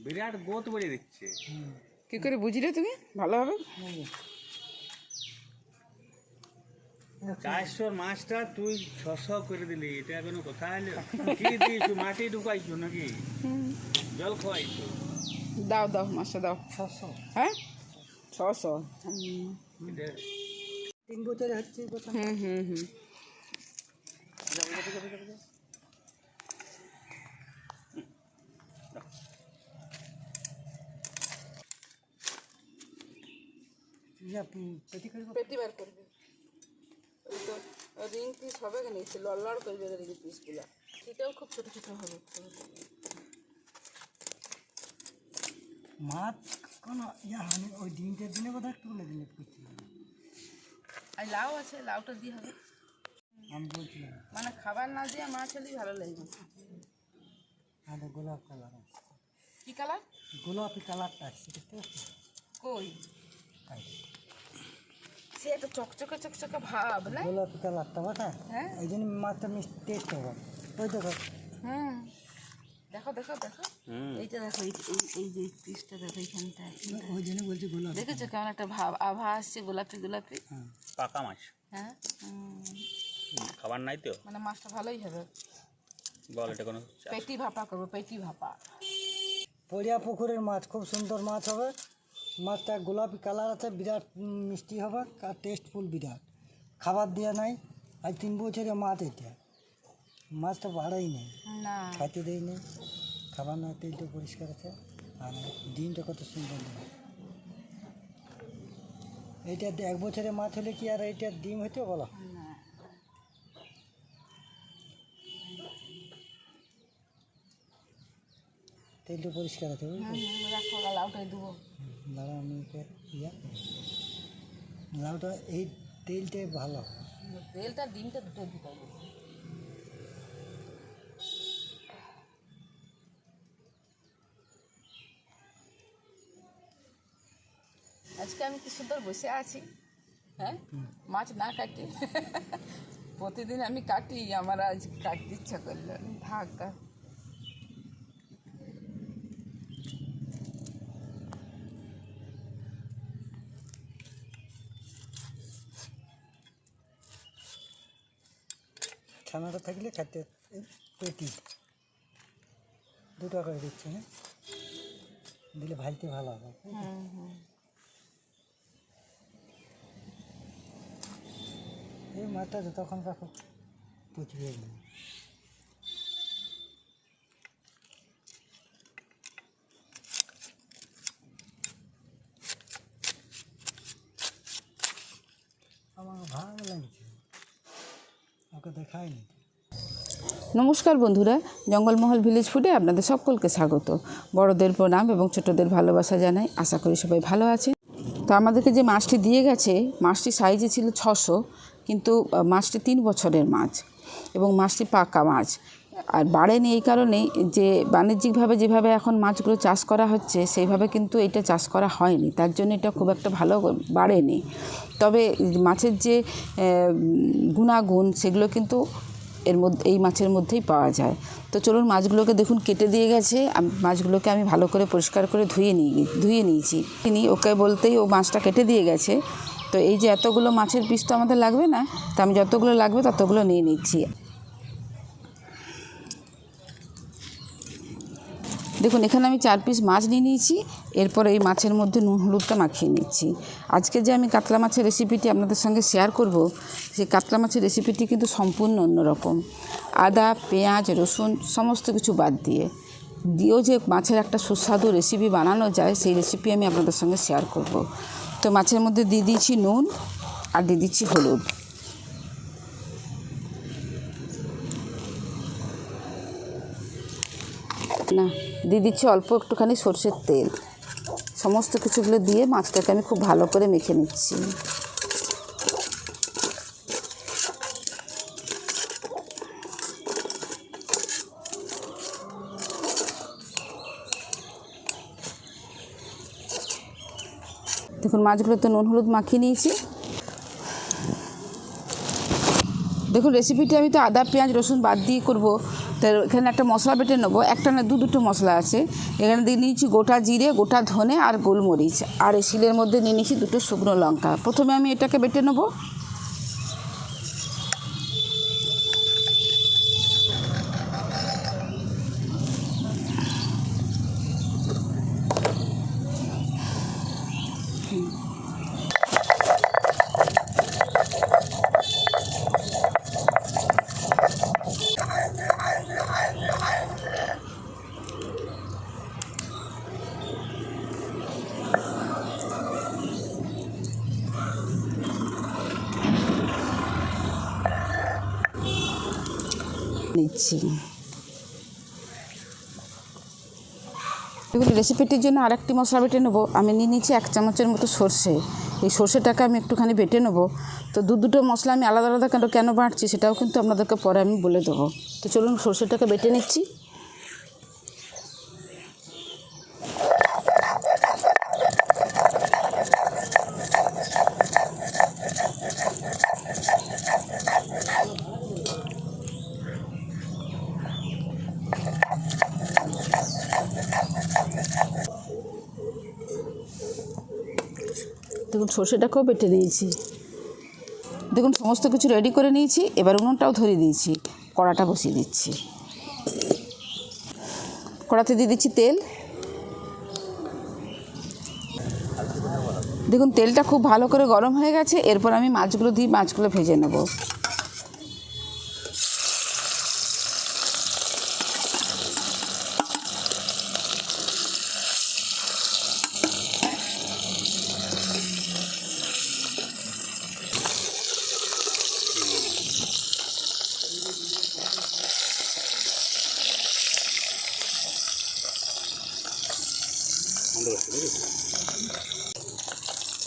বিরাট গোত বলে দিচ্ছে। কি করে বুঝলে তুমি ভালোভাবে? 400 মাছটা তুই 600 করে দিলি, এটা কোনো কথা হলো? কি দিয়েছো, মাটি ঢুকাইছো নাকি জল খাওয়াইছো? দাও দাও মাছটা দাও। 600 হ্যাঁ 600। এটা 3 বছরে হচ্ছে কথা। হুম হুম হুম। ইয়া পেটি করব। পেটি বার করবে, ওই তো রিং পিস হবে কেন, লড় করবে রিং পিসগুলো। সেটাও খুব ছোটো ছোটো হবে। মাছ কোন ইয়া মানে ওই দিনটার দিনে বোধহয় একটু বলে দিন করছি। আর লাউ আছে, লাউটা দিয়ে হবে। আমি বলছিলাম মানে খাবার না দিয়ে মাছ হলেই ভালো লাগবে। আমাদের গোলাপ কালার আছে। কি কালার? গোলাপি কালারটা আসছে দেখতে পাচ্ছি। কই তাই সে একটা চকচকে চকচকে ভাব না? গোলাপি কালারটা বাটা, হ্যাঁ এই জন্য মাছটা মিষ্টি টেস্ট হবে। ওই দেখো হুম, দেখো দেখো দেখো, এইটা দেখো, এই যে পিসটা দেখো এইখানটায়, ওই জন্য বলছি গোলাপি। দেখেছো কেমন একটা ভাব আভা আসছে, গোলাপি গোলাপি। পাকা মাছ, হ্যাঁ খাবার নাই তো, মানে মাছটা ভালোই হবে। বল এটা কোনো পেটি ভাপা করবো, পেটি ভাপা। পড়িয়া পুকুরের মাছ খুব সুন্দর মাছ হবে। মাছটা গোলাপি কালার আছে, বিরাট মিষ্টি হবে আর টেস্টফুল বিরাট। খাবার দেওয়া নাই, আজ 3 বছরের মাছ। এটা মাছটা বাড়াই নেই, না খাইতে দেই নেই, খাবার না, তেলটা পরিষ্কার আছে আর ডিমটা কত সুন্দর দেবে। এইটা 1 বছরের মাছ হলে কি আর এইটার ডিম হইতে বলো? না, তেলটা পরিষ্কার আছে বুঝলি? রাখো, লাউটাই দেবো। দাঁড়া আমি ওকে ইয়া লাউটা এই তেলটাই ভালো। তেলটা ডিমটা দুটো ঢুকাবো। আজকে আমি কি সুন্দর বসে আছি, হ্যাঁ মাছ না কাটি। প্রতিদিন আমি কাটি, আমার আজ কাটতে ইচ্ছা করলো, থাক। ছানাটা থাকলে খাইতে পেটি 2 টাকা করে দিচ্ছে, হ্যাঁ দিলে ভাজতে ভালো হবে। এই মাছটা যতক্ষণ রাখো পুচবে না। আমার ভালো লাগছে, ওকে দেখায়নি। নমস্কার বন্ধুরা, জঙ্গলমহল ভিলেজ ফুডে আপনাদের সকলকে স্বাগত। বড়দের প্রণাম এবং ছোটদের ভালোবাসা জানাই। আশা করি সবাই ভালো আছে। তো আমাদেরকে যে মাছটি দিয়ে গেছে, মাছটি সাইজে ছিল 600, কিন্তু মাছটি 3 বছরের মাছ এবং মাছটি পাকা মাছ। আর বাড়েনি এই কারণেই যে বাণিজ্যিকভাবে যেভাবে এখন মাছগুলো চাষ করা হচ্ছে সেইভাবে কিন্তু এটা চাষ করা হয়নি, তার জন্য এটা খুব একটা ভালো বাড়েনি। তবে মাছের যে গুণাগুণ সেগুলো কিন্তু এই মাছের মধ্যেই পাওয়া যায়। তো চলুন, মাছগুলোকে দেখুন কেটে দিয়ে গেছে। মাছগুলোকে আমি ভালো করে পরিষ্কার করে ধুয়ে নিয়েছি। ওকে বলতেই ও মাছটা কেটে দিয়ে গেছে। তো এই যে এতগুলো মাছের পিস তো আমাদের লাগবে না, তো আমি যতগুলো লাগবে ততগুলো নিয়ে নিচ্ছি। দেখুন এখানে আমি 4 পিস মাছ নিয়ে নিয়েছি। এরপর এই মাছের মধ্যে নুন হলুদটা মাখিয়ে নিচ্ছি। আজকে যে আমি কাতলা মাছের রেসিপিটি আপনাদের সঙ্গে শেয়ার করব, সেই কাতলা মাছের রেসিপিটি কিন্তু সম্পূর্ণ অন্যরকম। আদা, পেঁয়াজ, রসুন সমস্ত কিছু বাদ দিয়েও যে মাছের একটা সুস্বাদু রেসিপি বানানো যায়, সেই রেসিপি আমি আপনাদের সঙ্গে শেয়ার করব। তো মাছের মধ্যে দিয়ে দিচ্ছি নুন আর দিয়ে দিচ্ছি হলুদ। না, দিয়ে দিচ্ছি অল্প একটুখানি সরষের তেল। সমস্ত কিছুগুলো দিয়ে মাছটাকে আমি খুব ভালো করে মেখে নিচ্ছি। দেখুন মাছগুলোতে নুন হলুদ মাখিয়ে নিয়েছি। দেখুন রেসিপিটি আমি তো আদা, পেঁয়াজ, রসুন বাদ দিয়ে করব, তো এখানে একটা মশলা বেটে নেবো, একটা না দুটো মশলা আছে। এখানে দিয়ে নিয়েছি গোটা জিরে, গোটা ধনে আর গোলমরিচ, আর এই শিলের মধ্যে নিয়ে নিয়েছি 2 শুকনো লঙ্কা। প্রথমে আমি এটাকে বেটে নেবো। নিচ্ছি এগুলো রেসিপিটির জন্য আরেকটি মশলা বেটে নেবো। আমি নিয়ে নিচ্ছি 1 চামচের মতো সর্ষে। এই সর্ষেটাকে আমি একটুখানি বেটে নেবো। তো দুটো মশলা আমি আলাদা আলাদা কেন বাটছি সেটাও কিন্তু আপনাদেরকে পরে আমি বলে দেবো। তো চলুন সর্ষেটাকে বেটে নিচ্ছি। দেখুন সর্ষেটাকেও বেটে নিয়েছি। দেখুন সমস্ত কিছু রেডি করে নিয়েছি। এবার উনুনটাও ধরিয়ে দিয়েছি, কড়াটা বসিয়ে দিচ্ছি। কড়াতে দিয়ে দিচ্ছি তেল। দেখুন তেলটা খুব ভালো করে গরম হয়ে গেছে। এরপর আমি মাছগুলো ভেজে নেব।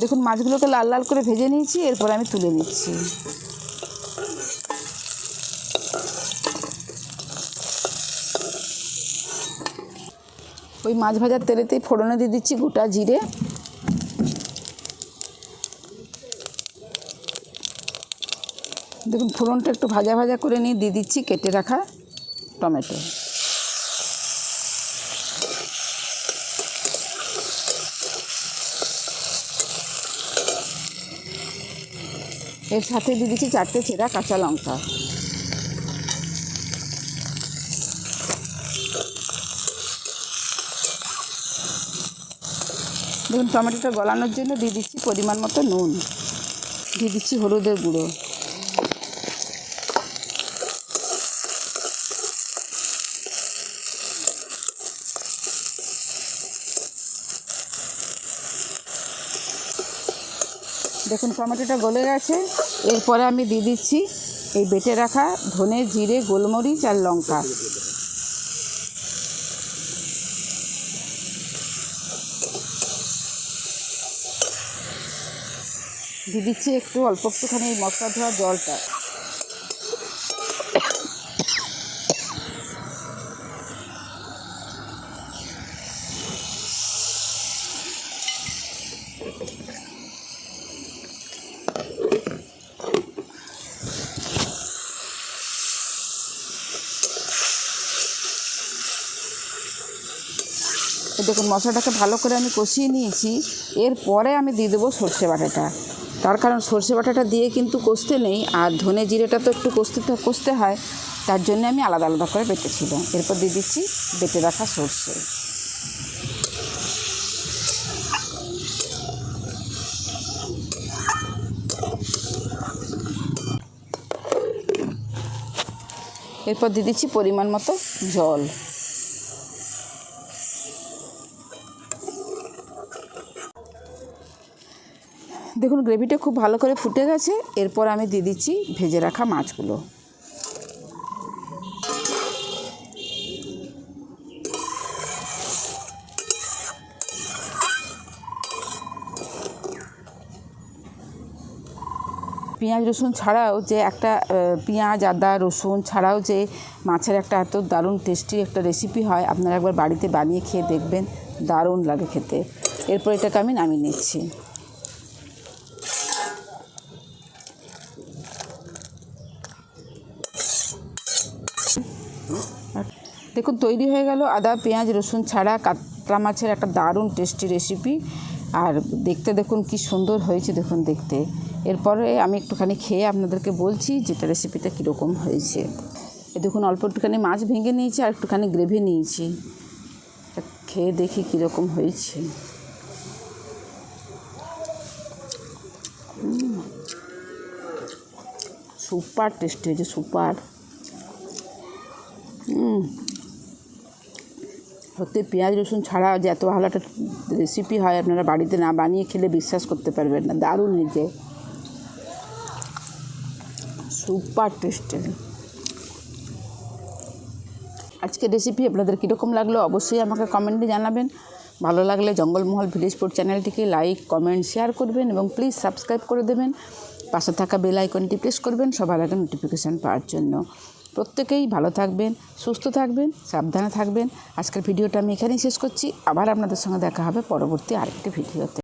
দেখুন মাছগুলোকে লাল লাল করে ভেজে নিয়েছি। এরপর আমি তুলে নিচ্ছি। ওই মাছ ভাজার তেলেতেই ফোড়নে দিয়ে দিচ্ছি গোটা জিরে, দেখুন ফোড়নটা একটু ভাজা ভাজা করে নিয়ে দিয়ে দিচ্ছি কেটে রাখা টমেটো। এর সাথে দিয়ে দিচ্ছি 4টে চেরা কাঁচা লঙ্কা। দেখুন টমেটোটা গলানোর জন্য দিয়ে দিচ্ছি পরিমাণ মতো নুন, দিয়ে দিচ্ছি হলুদের গুঁড়ো। দেখুন টমেটোটা গলে গেছে। এরপরে আমি দিয়ে দিচ্ছি এই বেটে রাখা ধনে, জিরে, গোলমরিচ আর লঙ্কা। দিয়ে দিচ্ছি অল্প একটুখানি এই মশলা ধোয়া জলটা। দেখুন মশলাটাকে ভালো করে আমি কষিয়ে নিয়েছি। এরপরে আমি দিয়ে দেবো সর্ষে বাটাটা। তার কারণ সর্ষে বাটাটা দিয়ে কিন্তু কষতে নেই, আর ধনে জিরেটা তো একটু কষতে হয়, তার জন্য আমি আলাদা আলাদা করে বেটেছিলাম। এরপর দিয়ে দিচ্ছি বেটে রাখা সর্ষে। এরপর দিয়ে দিচ্ছি পরিমাণ মতো জল। দেখুন গ্রেভিটা খুব ভালো করে ফুটে গেছে। এরপর আমি দিয়ে দিচ্ছি ভেজে রাখা মাছগুলো। পেঁয়াজ রসুন ছাড়াও যে একটা পেঁয়াজ আদা রসুন ছাড়াও যে মাছের একটা এত দারুণ টেস্টি একটা রেসিপি হয়, আপনারা একবার বাড়িতে বানিয়ে খেয়ে দেখবেন, দারুণ লাগে খেতে। এরপর এটাকে আমি নামিয়ে নিচ্ছি। দেখুন তৈরি হয়ে গেল আদা পেঁয়াজ রসুন ছাড়া কাতলা মাছের একটা দারুণ টেস্টি রেসিপি। আর দেখতে দেখুন কি সুন্দর হয়েছে দেখুন দেখতে। এরপরে আমি একটুখানি খেয়ে আপনাদেরকে বলছি যেটা রেসিপিটা কীরকম হয়েছে। এ দেখুন অল্প একটুখানি মাছ ভেঙে নিয়েছি আর একটুখানি গ্রেভি নিয়েছি, খেয়ে দেখি কীরকম হয়েছে। সুপার টেস্টি হয়েছে, সুপার। সত্যি পেঁয়াজ রসুন ছাড়া যে এত ভালো একটা রেসিপি হয় আপনারা বাড়িতে না বানিয়ে খেলে বিশ্বাস করতে পারবেন না। দারুণ হয়েছে, সুপার টেস্টি। আজকের রেসিপি আপনাদের কীরকম লাগলো অবশ্যই আমাকে কমেন্টে জানাবেন। ভালো লাগলে জঙ্গলমহল ভিলেজ ফুড চ্যানেলটিকে লাইক কমেন্ট শেয়ার করবেন এবং প্লিজ সাবস্ক্রাইব করে দেবেন। পাশে থাকা বেল আইকনটি প্রেস করবেন সবার আগে নোটিফিকেশান পাওয়ার জন্য। প্রত্যেকেই ভালো থাকবেন, সুস্থ থাকবেন, সাবধানে থাকবেন। আজকের ভিডিওটা আমি এখানেই শেষ করছি। আবার আপনাদের সঙ্গে দেখা হবে পরবর্তী আরেকটি ভিডিওতে।